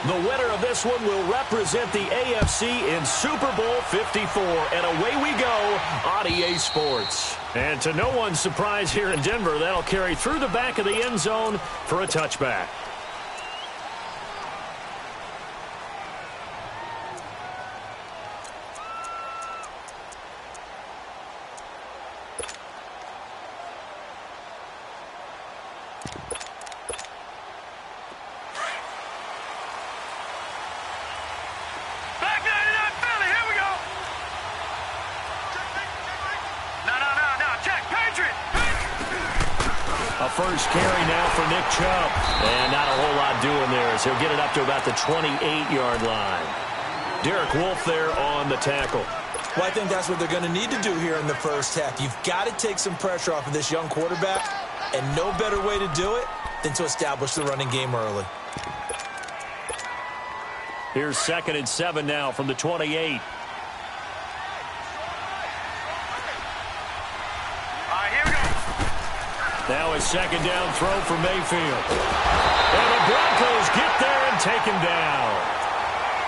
The winner of this one will represent the AFC in Super Bowl 54. And away we go on EA Sports. And to no one's surprise here in Denver, that'll carry through the back of the end zone for a touchback. First carry now for Nick Chubb. And not a whole lot doing there as he'll get it up to about the 28-yard line. Derek Wolfe there on the tackle. Well, I think that's what they're going to need to do here in the first half. You've got to take some pressure off of this young quarterback, and no better way to do it than to establish the running game early. Here's 2nd and 7 now from the 28. Now a second down throw for Mayfield. And the Broncos get there and take him down.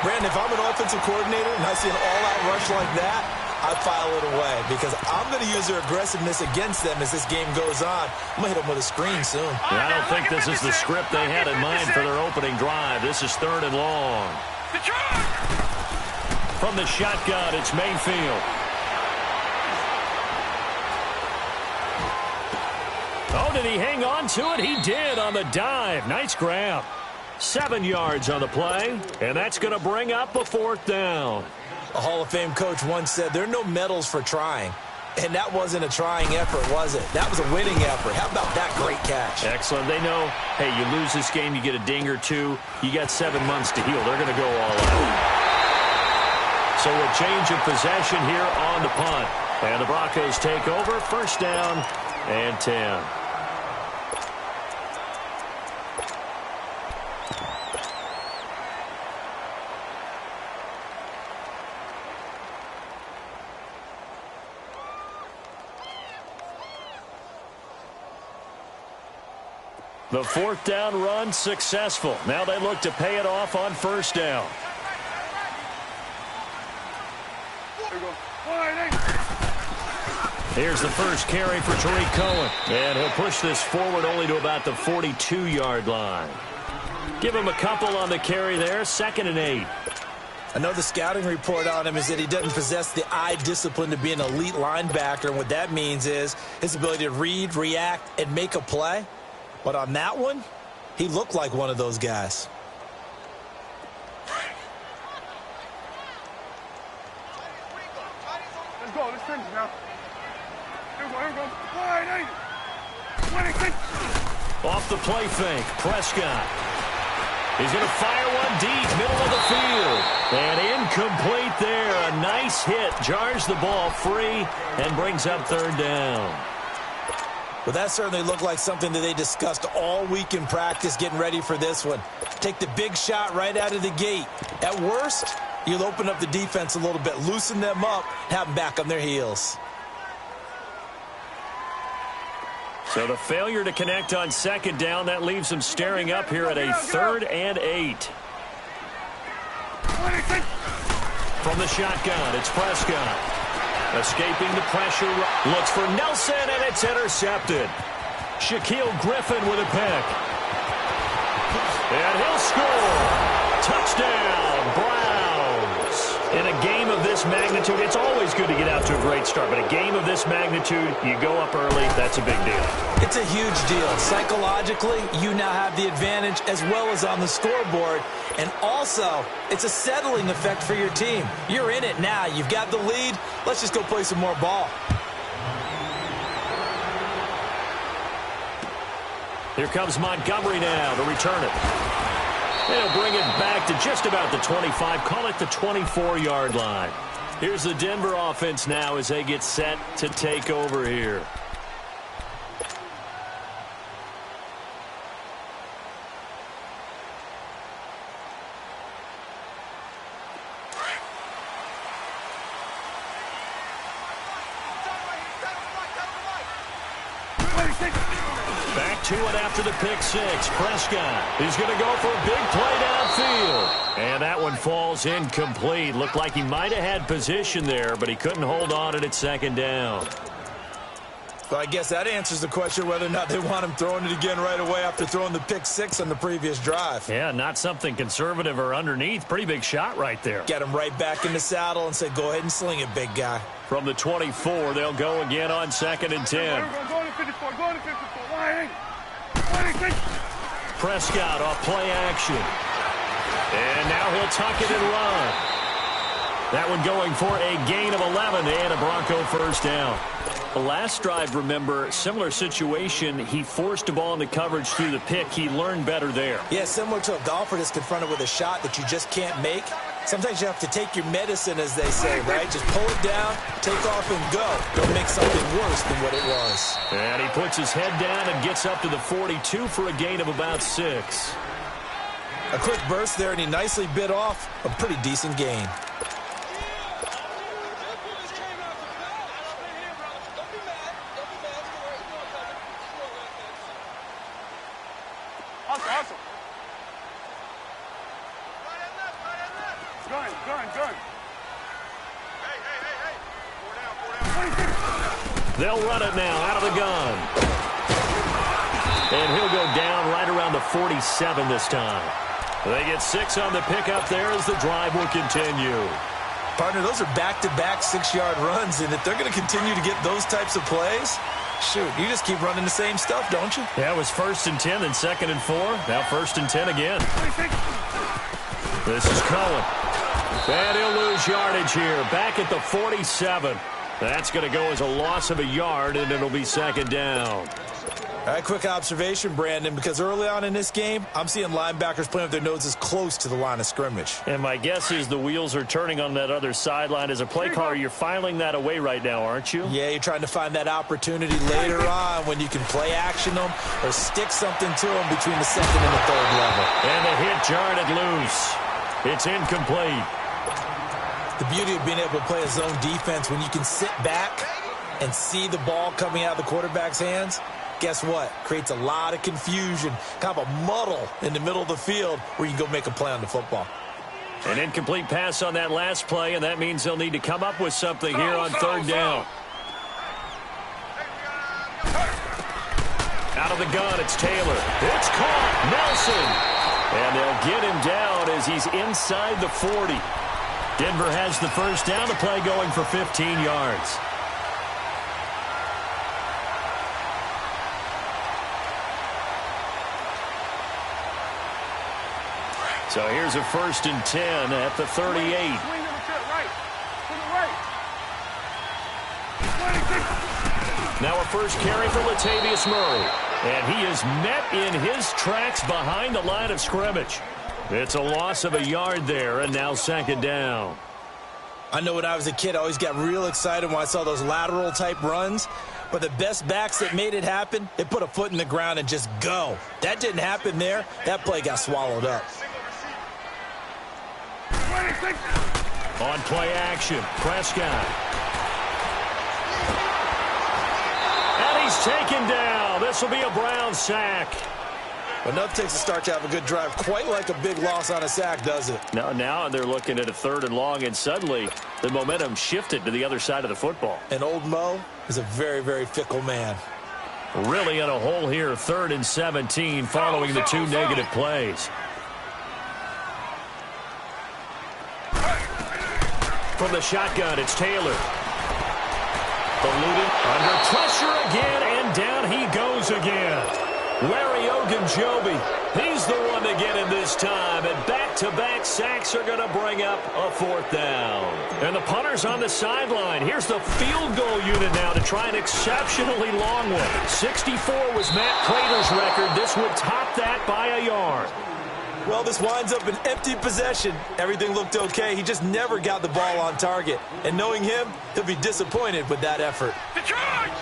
Brandon, if I'm an offensive coordinator and I see an all-out rush like that, I file it away because I'm going to use their aggressiveness against them as this game goes on. I'm going to hit them with a screen soon. Yeah, I don't think this is the script they had in mind for their opening drive. This is 3rd and long. From the shotgun, it's Mayfield. Oh, did he hang on to it? He did on the dive. Nice grab. 7 yards on the play, and that's going to bring up a 4th down. A Hall of Fame coach once said there are no medals for trying. And that wasn't a trying effort, was it? That was a winning effort. How about that great catch? Excellent. They know, hey, you lose this game, you get a ding or two. You got 7 months to heal. They're going to go all out. So a change of possession here on the punt. And the Broncos take over. 1st down and 10. The 4th down run successful. Now they look to pay it off on 1st down. Here's the first carry for Tariq Cohen. And he'll push this forward only to about the 42-yard line. Give him a couple on the carry there. 2nd and 8. I know the scouting report on him is that he doesn't possess the eye discipline to be an elite linebacker. And what that means is his ability to read, react, and make a play. But on that one, he looked like one of those guys. Let's go. Let's finish now. Here we go. Off the play fake, Prescott. He's going to fire one deep, middle of the field. And incomplete there. A nice hit. Jars the ball free and brings up 3rd down. Well, that certainly looked like something that they discussed all week in practice getting ready for this one. Take the big shot right out of the gate. At worst, you'll open up the defense a little bit, loosen them up, have them back on their heels. So the failure to connect on 2nd down, that leaves them staring up here at a 3rd and 8. From the shotgun, it's Prescott. Escaping the pressure, looks for Nelson, and it's intercepted. Shaquille Griffin with a pick. And he'll score. Touchdown, Browns. In a game of this magnitude, it's always good to get out to a great start, but a game of this magnitude, you go up early, that's a big deal. It's a huge deal. Psychologically, you now have the advantage as well as on the scoreboard. And also, it's a settling effect for your team. You're in it now. You've got the lead. Let's just go play some more ball. Here comes Montgomery now to return it. They'll bring it back to just about the 25, call it the 24-yard line. Here's the Denver offense now as they get set to take over here. Back to it after the pick six. Prescott is going to go for a big play downfield. one falls incomplete. Looked like he might have had position there, but he couldn't hold on to it at second down. Well, I guess that answers the question whether or not they want him throwing it again right away after throwing the pick six on the previous drive. Yeah, not something conservative or underneath. Pretty big shot right there. Get him right back in the saddle and say, go ahead and sling it, big guy. From the 24, they'll go again on 2nd and 10. Go to 54. Go to 54. Line. Prescott off play action. And now he'll tuck it and run. That one going for a gain of 11 and a Bronco first down. The last drive, remember, similar situation. He forced a ball into coverage through the pick. He learned better there. Yeah, similar to a golfer that's confronted with a shot that you just can't make. Sometimes you have to take your medicine, as they say, right? Just pull it down, take off, and go. Don't make something worse than what it was. And he puts his head down and gets up to the 42 for a gain of about 6. A quick burst there, and he nicely bit off a pretty decent gain. Awesome. Gun. Hey. They'll run it now out of the gun. And he'll go down right around the 47 this time. They get 6 on the pickup there as the drive will continue. Partner, those are back-to-back 6-yard runs, and if they're going to continue to get those types of plays, shoot, you just keep running the same stuff, don't you? Yeah, it was 1st and 10, then 2nd and 4. Now 1st and 10 again. This is Cohen. And he'll lose yardage here. Back at the 47. That's going to go as a loss of a yard, and it'll be 2nd down. All right, quick observation, Brandon, because early on in this game, I'm seeing linebackers playing with their noses close to the line of scrimmage. And my guess is the wheels are turning on that other sideline. As a play caller, you're filing that away right now, aren't you? Yeah, you're trying to find that opportunity later on when you can play action them or stick something to them between the 2nd and the 3rd level. And the hit jarred it loose. It's incomplete. The beauty of being able to play a zone defense when you can sit back and see the ball coming out of the quarterback's hands, guess what? Creates a lot of confusion, kind of a muddle in the middle of the field where you can go make a play on the football. An incomplete pass on that last play, and that means they'll need to come up with something here on 3rd down. Out of the gun, it's Taylor. It's caught. Nelson. And they'll get him down as he's inside the 40. Denver has the first down. The play going for 15 yards. So here's a 1st and 10 at the 38. Now a first carry for Latavius Murray. And he is met in his tracks behind the line of scrimmage. It's a loss of a yard there, and now 2nd down. I know when I was a kid, I always got real excited when I saw those lateral-type runs. But the best backs that made it happen, they put a foot in the ground and just go. That didn't happen there. That play got swallowed up. On play action, Prescott. And he's taken down. This will be a Brown sack. But nothing takes a start to have a good drive quite like a big loss on a sack, does it? Now they're looking at a 3rd and long, and suddenly the momentum shifted to the other side of the football. And old Mo is a very, very fickle man. Really in a hole here, 3rd and 17 following the 2 negative plays. From the shotgun, it's Taylor. Ballooning under pressure again, and down he goes again. Larry Ogunjobi, he's the one to get him this time, and back-to-back sacks are going to bring up a 4th down. And the punter's on the sideline. Here's the field goal unit now to try an exceptionally long one. 64 was Matt Prater's record. This would top that by a yard. Well, this winds up an empty possession. Everything looked okay. He just never got the ball on target. And knowing him, he'll be disappointed with that effort. Detroit!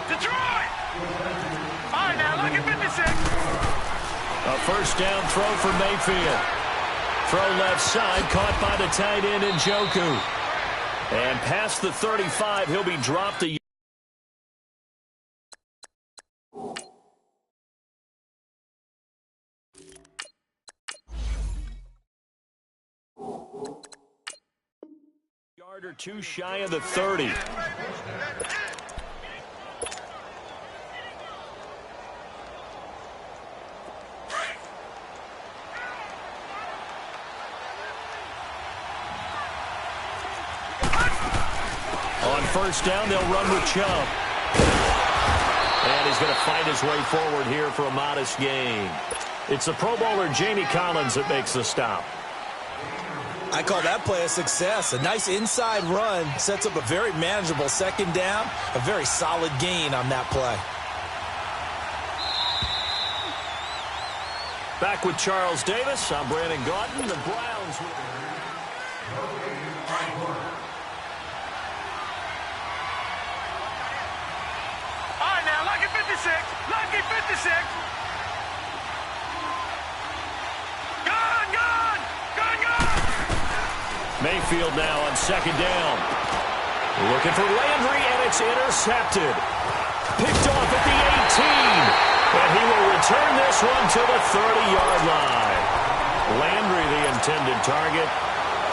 All right, now, look at 56. A first down throw for Mayfield. Throw left side, caught by the tight end Njoku. And past the 35, he'll be dropped a Yarder too shy of the 30. On first down, they'll run with Chubb. And he's going to fight his way forward here for a modest gain. It's the Pro Bowler Jamie Collins that makes the stop. I call that play a success. A nice inside run sets up a very manageable second down. A very solid gain on that play. Back with Charles Davis. I'm Brandon Gaudin. The Browns. All right, now, lucky 56. Lucky 56. Mayfield now on second down. Looking for Landry, and it's intercepted. Picked off at the 18. And he will return this one to the 30-yard line. Landry, the intended target.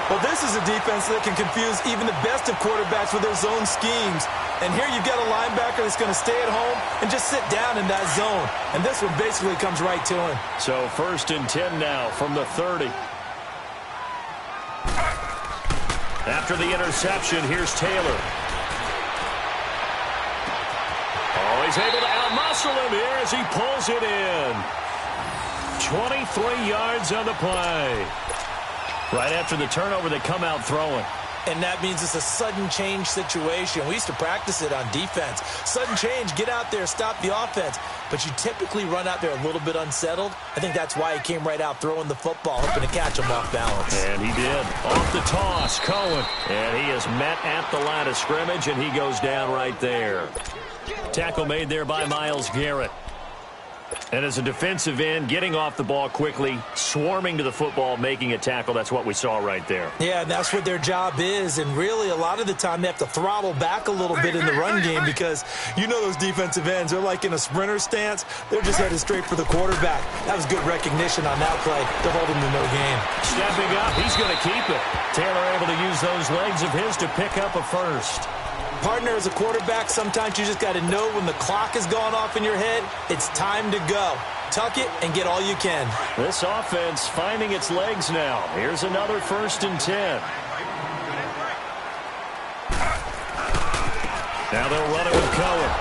Well, this is a defense that can confuse even the best of quarterbacks with their zone schemes. And here you've got a linebacker that's going to stay at home and just sit down in that zone. And this one basically comes right to him. So 1st and 10 now from the 30. After the interception, here's Taylor. Oh, he's able to outmuscle him here as he pulls it in. 23 yards on the play. Right after the turnover, they come out throwing. And that means it's a sudden change situation. We used to practice it on defense. Sudden change, get out there, stop the offense. But you typically run out there a little bit unsettled. I think that's why he came right out throwing the football, hoping to catch him off balance. And he did. Off the toss, Cohen. And he is met at the line of scrimmage, and he goes down right there. Tackle made there by Myles Garrett. And as a defensive end, getting off the ball quickly, swarming to the football, making a tackle, that's what we saw right there. Yeah, and that's what their job is. And really, a lot of the time, they have to throttle back a little bit in the run game because you know those defensive ends, they're like in a sprinter stance. They're just headed straight for the quarterback. That was good recognition on that play to hold him to no gain. Stepping up, he's going to keep it. Taylor able to use those legs of his to pick up a first. Partner, as a quarterback, sometimes you just got to know when the clock has gone off in your head, it's time to go. Tuck it and get all you can. This offense finding its legs now. Here's another 1st and 10. Now they'll run it with Cohen.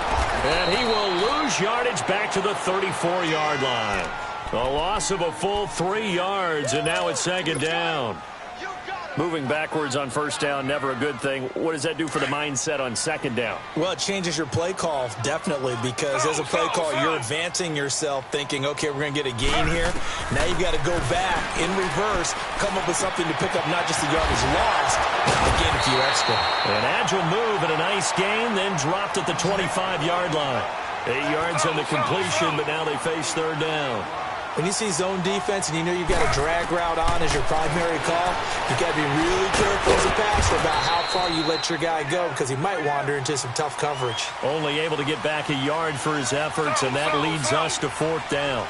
And he will lose yardage back to the 34-yard line. A loss of a full 3 yards, and now it's second down. Moving backwards on first down, never a good thing. What does that do for the mindset on second down? Well, it changes your play call, definitely, because as a play call, you're advancing yourself thinking, okay, we're going to get a gain here. Now you've got to go back in reverse, come up with something to pick up not just the yardage lost, but gain a few extra. An agile move and a nice gain, then dropped at the 25-yard line. 8 yards on the completion, but now they face third down. When you see zone defense and you know you've got a drag route on as your primary call, you've got to be really careful as a passer about how far you let your guy go because he might wander into some tough coverage. Only able to get back a yard for his efforts, and that leads us to 4th down.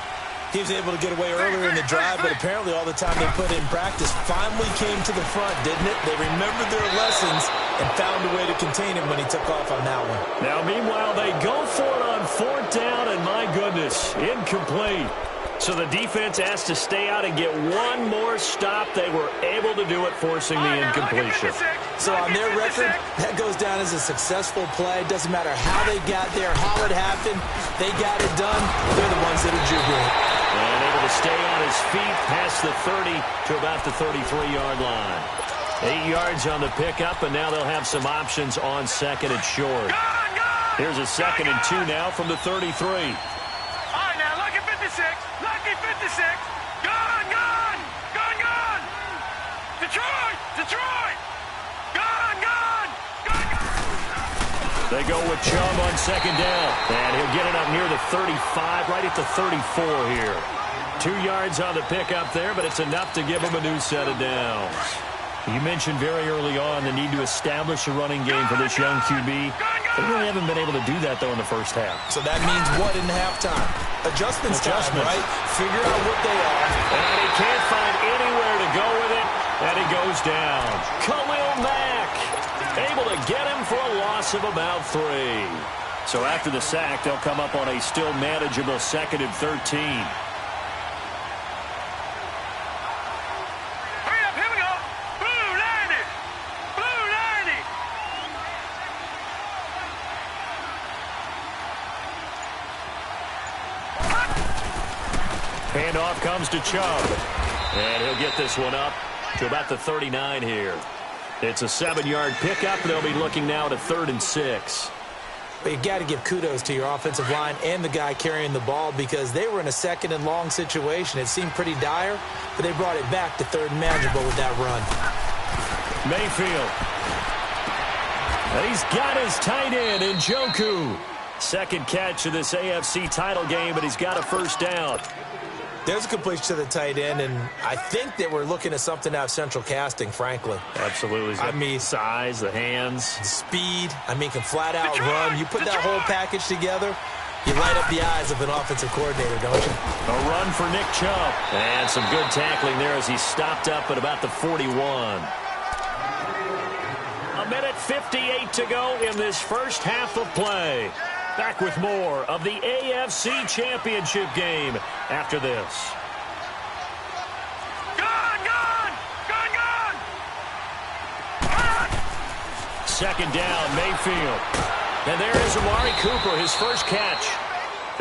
He was able to get away earlier in the drive, but apparently all the time they put in practice finally came to the front, didn't it? They remembered their lessons and found a way to contain him when he took off on that one. Now, meanwhile, they go for it on 4th down, and my goodness, incomplete. So the defense has to stay out and get one more stop. They were able to do it, forcing the incompletion. So on their record, that goes down as a successful play. Doesn't matter how they got there, how it happened. They got it done. They're the ones that are jubilant. And able to stay on his feet past the 30 to about the 33-yard line. 8 yards on the pickup, and now they'll have some options on second and short. Here's a 2nd and 2 now from the 33. Lucky 56. Gone, gone. Gone, gone. Detroit. Detroit. Gone, gone. Gone, gone. They go with Chubb on second down. And he'll get it up near the 35, right at the 34 here. 2 yards on the pickup there, but it's enough to give him a new set of downs. You mentioned very early on the need to establish a running game for this young QB. They really haven't been able to do that, though, in the first half. So that means what in halftime? Adjustments time, right? Figure out what they are. And he can't find anywhere to go with it, and he goes down. Khalil Mack get him for a loss of about 3. So after the sack, they'll come up on a still manageable 2nd and 13. Handoff comes to Chubb. And he'll get this one up to about the 39 here. It's a 7-yard pickup. They'll be looking now to 3rd and 6. But you got to give kudos to your offensive line and the guy carrying the ball because they were in a 2nd and long situation. It seemed pretty dire, but they brought it back to 3rd and manageable with that run. Mayfield. And he's got his tight end in Njoku. Second catch of this AFC title game, but he's got a first down. There's a completion to the tight end, and I think that we're looking at something out of central casting, frankly. Absolutely. I mean, size, the hands. The speed. I mean, can flat out run. You put that whole package together, you light up the eyes of an offensive coordinator, don't you? A run for Nick Chubb. And some good tackling there as he stopped up at about the 41. A minute 58 to go in this first half of play. Back with more of the AFC Championship game after this. Second down, Mayfield. And there is Amari Cooper, his first catch.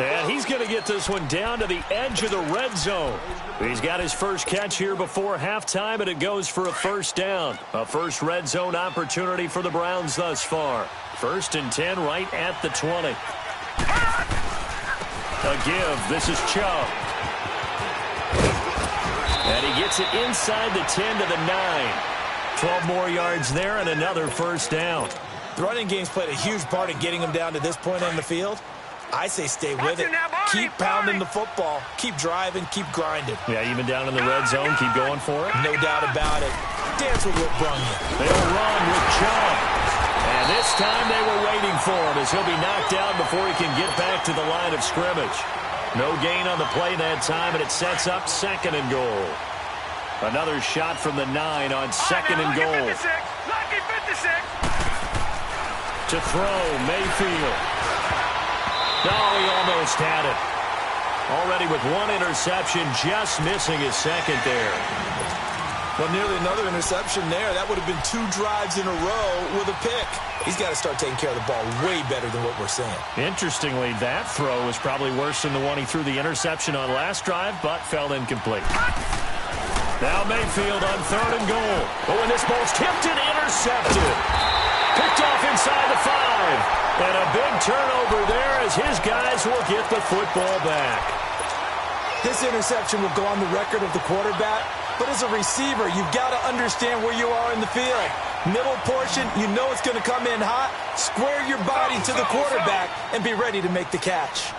And he's going to get this one down to the edge of the red zone. He's got his first catch here before halftime, and it goes for a first down. A first red zone opportunity for the Browns thus far. 1st and 10 right at the 20. A give. This is Chubb. And he gets it inside the 10 to the 9. 12 more yards there and another first down. The running game's played a huge part in getting him down to this point on the field. I say stay with it. Keep pounding the football. Keep driving. Keep grinding. Yeah, even down in the red zone, keep going for it. No doubt about it. Dance with what brung you. They'll run with Chubb. And this time they were waiting for him as he'll be knocked down before he can get back to the line of scrimmage. No gain on the play that time, and it sets up 2nd and goal. Another shot from the 9 on 2nd and goal. To throw, Mayfield. No, he almost had it. Already with one interception, just missing his second there. Well, nearly another interception there. That would have been 2 drives in a row with a pick. He's got to start taking care of the ball way better than what we're saying. Interestingly, that throw was probably worse than the one he threw the interception on last drive, but fell incomplete. Now Mayfield on 3rd and goal. Oh, and this ball's tipped and intercepted. Picked off inside the 5. And a big turnover there as his guys will get the football back. This interception will go on the record of the quarterback. But as a receiver, you've got to understand where you are in the field. Middle portion, you know it's going to come in hot. Square your body to the quarterback and be ready to make the catch.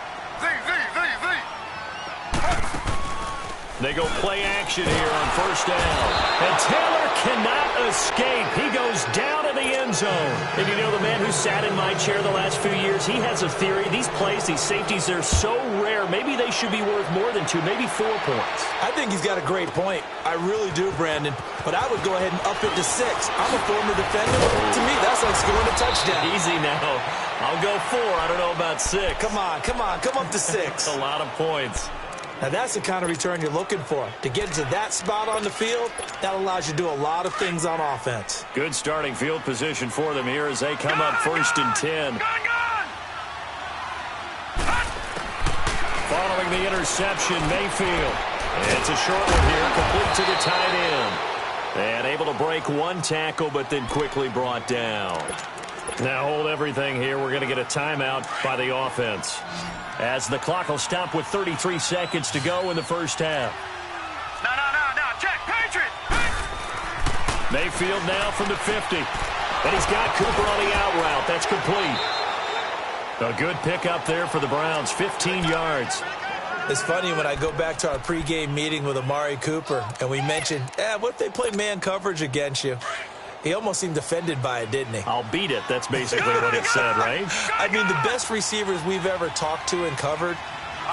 They go play action here on 1st down. And Taylor cannot escape. He goes down in the end zone. And you know, the man who sat in my chair the last few years, he has a theory. These plays, these safeties, they're so rare. Maybe they should be worth more than 2, maybe 4 points. I think he's got a great point. I really do, Brandon. But I would go ahead and up it to 6. I'm a former defender. To me, that's like scoring a touchdown. Easy now. I'll go 4. I don't know about 6. Come on. Come up to 6. That's a lot of points. Now, that's the kind of return you're looking for. To get to that spot on the field, that allows you to do a lot of things on offense. Good starting field position for them here as they come up 1st and 10. Following the interception, Mayfield. It's a short one here, complete to the tight end. And able to break 1 tackle, but then quickly brought down. Now hold everything here. We're going to get a timeout by the offense, as the clock will stop with 33 seconds to go in the first half. No. Check. Patriot. Mayfield now from the 50. And he's got Cooper on the out route. That's complete. A good pickup there for the Browns. 15 yards. It's funny when I go back to our pregame meeting with Amari Cooper, and we mentioned, what if they play man coverage against you? He almost seemed offended by it, didn't he? I'll beat it. That's basically what it said, right? I mean, the best receivers we've ever talked to and covered,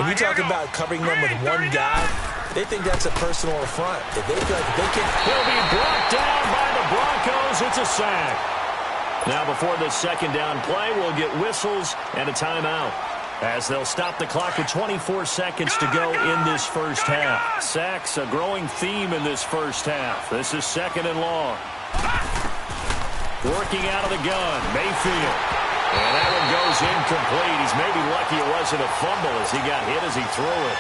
when you talk about covering them with one guy, they think that's a personal affront. If they feel like they can... He'll be brought down by the Broncos. It's a sack. Now before this second down play, we'll get whistles and a timeout, as they'll stop the clock with 24 seconds to go in this first half. Sacks, a growing theme in this first half. This is second and long. Working out of the gun, Mayfield. And that one goes incomplete. He's maybe lucky it wasn't a fumble as he got hit as he threw it.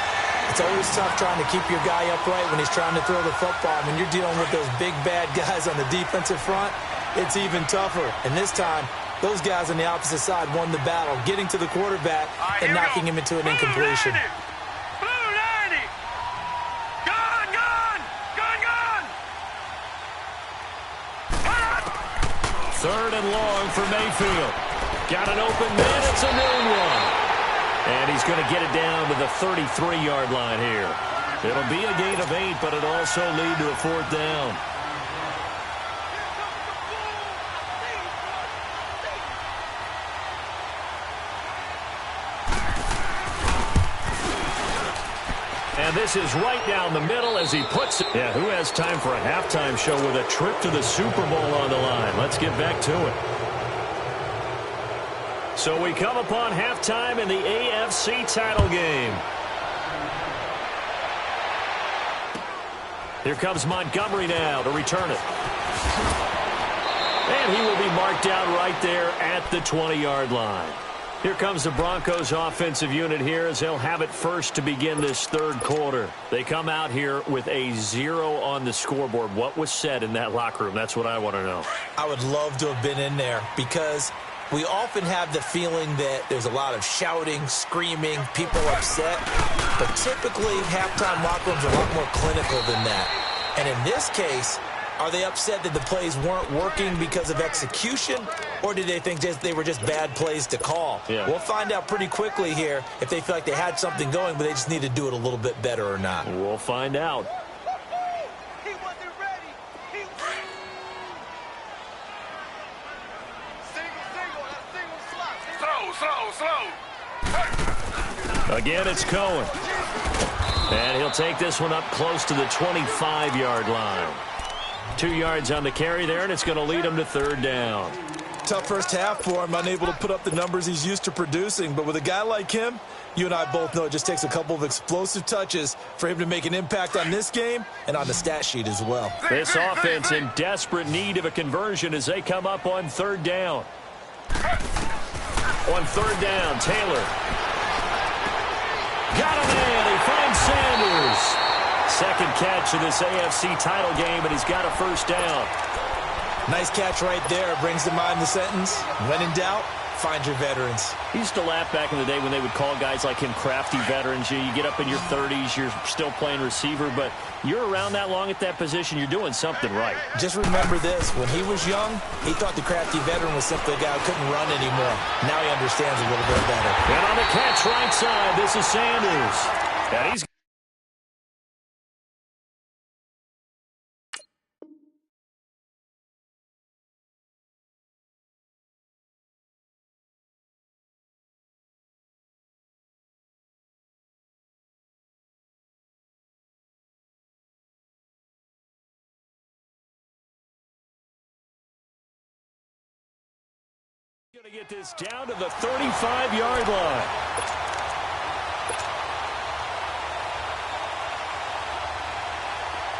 It's always tough trying to keep your guy upright when he's trying to throw the football. When you're dealing with those big, bad guys on the defensive front, it's even tougher. And this time, those guys on the opposite side won the battle, getting to the quarterback and knocking him into an incompletion. Blue 90! Gun, gun! Gun, gun! Third and long for Mayfield. Got an open man. It's a noon one. And he's going to get it down to the 33-yard line here. It'll be a gain of 8, but it'll also lead to a fourth down. And this is right down the middle as he puts it. Yeah, who has time for a halftime show with a trip to the Super Bowl on the line? Let's get back to it. So we come upon halftime in the AFC title game. Here comes Montgomery now to return it. And he will be marked down right there at the 20-yard line. Here comes the Broncos offensive unit here as they'll have it first to begin this third quarter. They come out here with a 0 on the scoreboard. What was said in that locker room? That's what I want to know. I would love to have been in there because we often have the feeling that there's a lot of shouting, screaming, people upset. But typically, halftime locker rooms are a lot more clinical than that. And in this case, are they upset that the plays weren't working because of execution, or did they think they were just bad plays to call? Yeah. We'll find out pretty quickly here if they feel like they had something going, but they just need to do it a little bit better or not. We'll find out. He wasn't ready. Slow. Again, it's Cohen. And he'll take this one up close to the 25-yard line. 2 yards on the carry there, and it's going to lead him to third down. Tough first half for him, unable to put up the numbers he's used to producing. But with a guy like him, you and I both know it just takes a couple of explosive touches for him to make an impact on this game and on the stat sheet as well. This offense in desperate need of a conversion as they come up on third down. On third down, Taylor. Got a man. He finds Sanders. Second catch of this AFC title game, and he's got a first down. Nice catch right there. Brings to mind the sentence, when in doubt, find your veterans. He used to laugh back in the day when they would call guys like him crafty veterans. You get up in your 30s, you're still playing receiver, but you're around that long at that position, you're doing something right. Just remember this. When he was young, he thought the crafty veteran was simply a guy who couldn't run anymore. Now he understands a little bit better. And on the catch right side, this is Sanders. And he's going to get this down to the 35-yard line.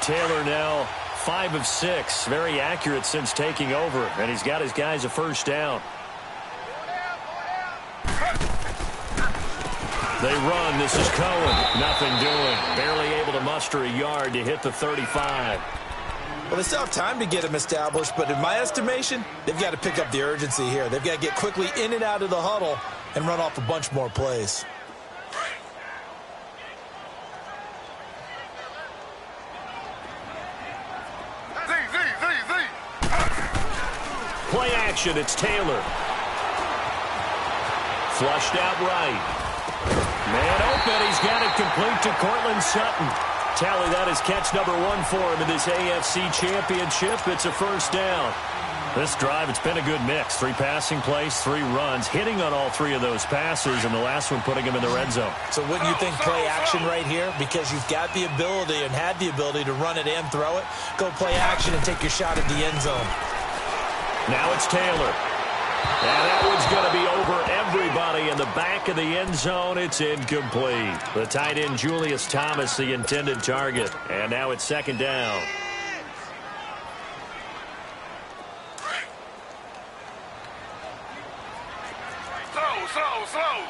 Taylor now 5 of 6. Very accurate since taking over. And he's got his guys a first down. They run. This is Cohen. Nothing doing. Barely able to muster a yard to hit the 35. Well, they still have time to get him established, but in my estimation, they've got to pick up the urgency here. They've got to get quickly in and out of the huddle and run off a bunch more plays. Play action. It's Taylor. Flushed out right. Man open. He's got it complete to Cortland Sutton. Tally, that is catch number 1 for him in this AFC Championship. It's a first down. This drive, it's been a good mix. 3 passing plays, 3 runs, hitting on all 3 of those passes, and the last one putting him in the red zone. So wouldn't you think play action right here? Because you've got the ability and had the ability to run it and throw it. Go play action and take your shot at the end zone. Now it's Taylor. And that one's going to be over everybody in the back of the end zone. It's incomplete. The tight end, Julius Thomas, the intended target. And now it's second down. Slow.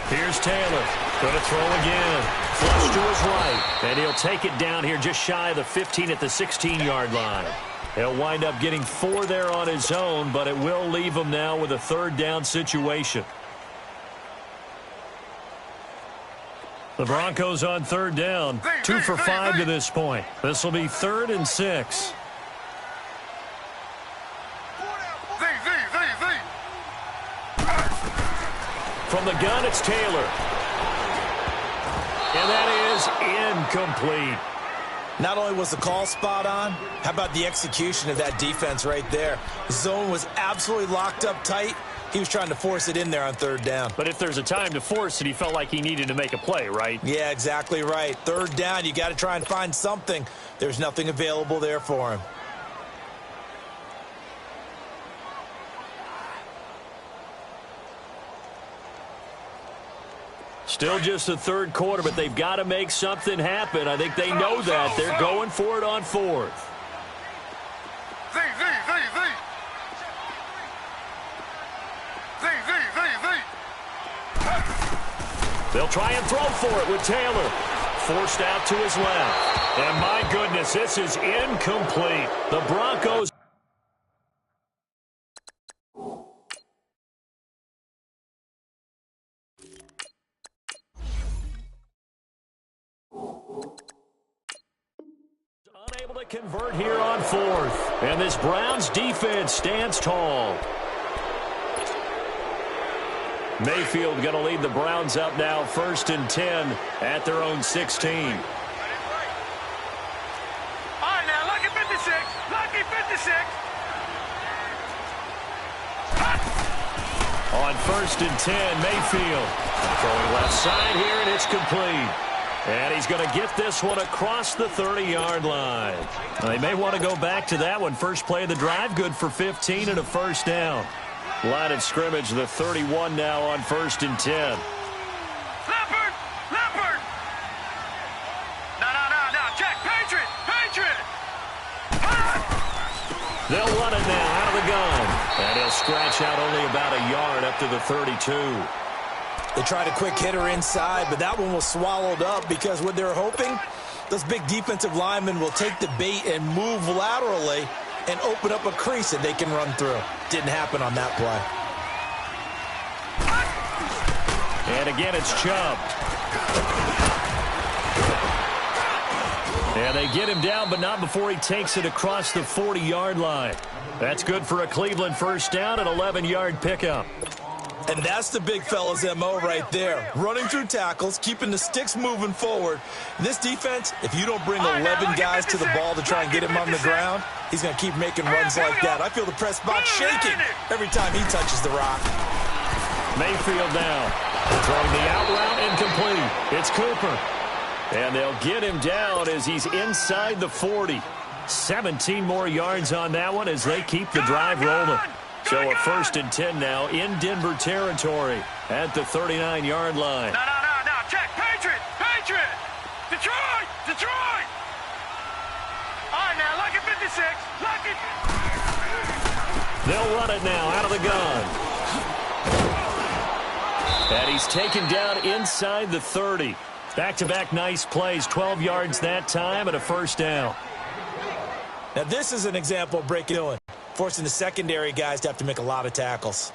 Here's Taylor. Going to throw again. Flush to his right. And he'll take it down here just shy of the 15 at the 16-yard line. He'll wind up getting 4 there on his own, but it will leave him now with a third down situation. The Broncos on third down. 2 for 5 to this point. This will be 3rd and 6. From the gun, it's Taylor. And that is incomplete. Not only was the call spot on, how about the execution of that defense right there? The zone was absolutely locked up tight. He was trying to force it in there on third down. But if there's a time to force it, he felt like he needed to make a play, right? Yeah, exactly right. Third down, you got to try and find something. There's nothing available there for him. Still just the third quarter, but they've got to make something happen. I think they know that. They're going for it on 4th. They'll try and throw for it with Taylor. Forced out to his left. And my goodness, this is incomplete. The Broncos. Unable to convert here on 4th. And this Browns defense stands tall. Mayfield going to lead the Browns up now, 1st and 10 at their own 16. All right, now, lucky 56. Lucky 56. On 1st and 10, Mayfield throwing left side here, and it's complete. And he's going to get this one across the 30-yard line. They may want to go back to that one. First play of the drive, good for 15 and a first down. Line of scrimmage, the 31 now on 1st and 10. Leopard! No, check, Patriot! They'll run it now out of the gun. And he'll scratch out only about a yard up to the 32. They tried a quick hitter inside, but that one was swallowed up because what they're hoping, those big defensive linemen will take the bait and move laterally and open up a crease that they can run through. Didn't happen on that play. And again, it's Chubb. And they get him down, but not before he takes it across the 40-yard line. That's good for a Cleveland first down, an 11-yard pickup. And that's the big fella's MO right there. Running through tackles, keeping the sticks moving forward. This defense, if you don't bring 11 guys to the ball to try and get him on the ground, he's going to keep making runs like that. I feel the press box shaking every time he touches the rock. Mayfield now. Throwing the out route incomplete. It's Cooper. And they'll get him down as he's inside the 40. 17 more yards on that one as they keep the drive rolling. So a 1st and 10 now in Denver territory at the 39-yard line. No, check, Patriot! Detroit! All right, now, lucky 56. Lucky. They'll run it now out of the gun. And he's taken down inside the 30. Back-to-back nice plays, 12 yards that time and a first down. Now this is an example of breaking in, forcing the secondary guys to have to make a lot of tackles.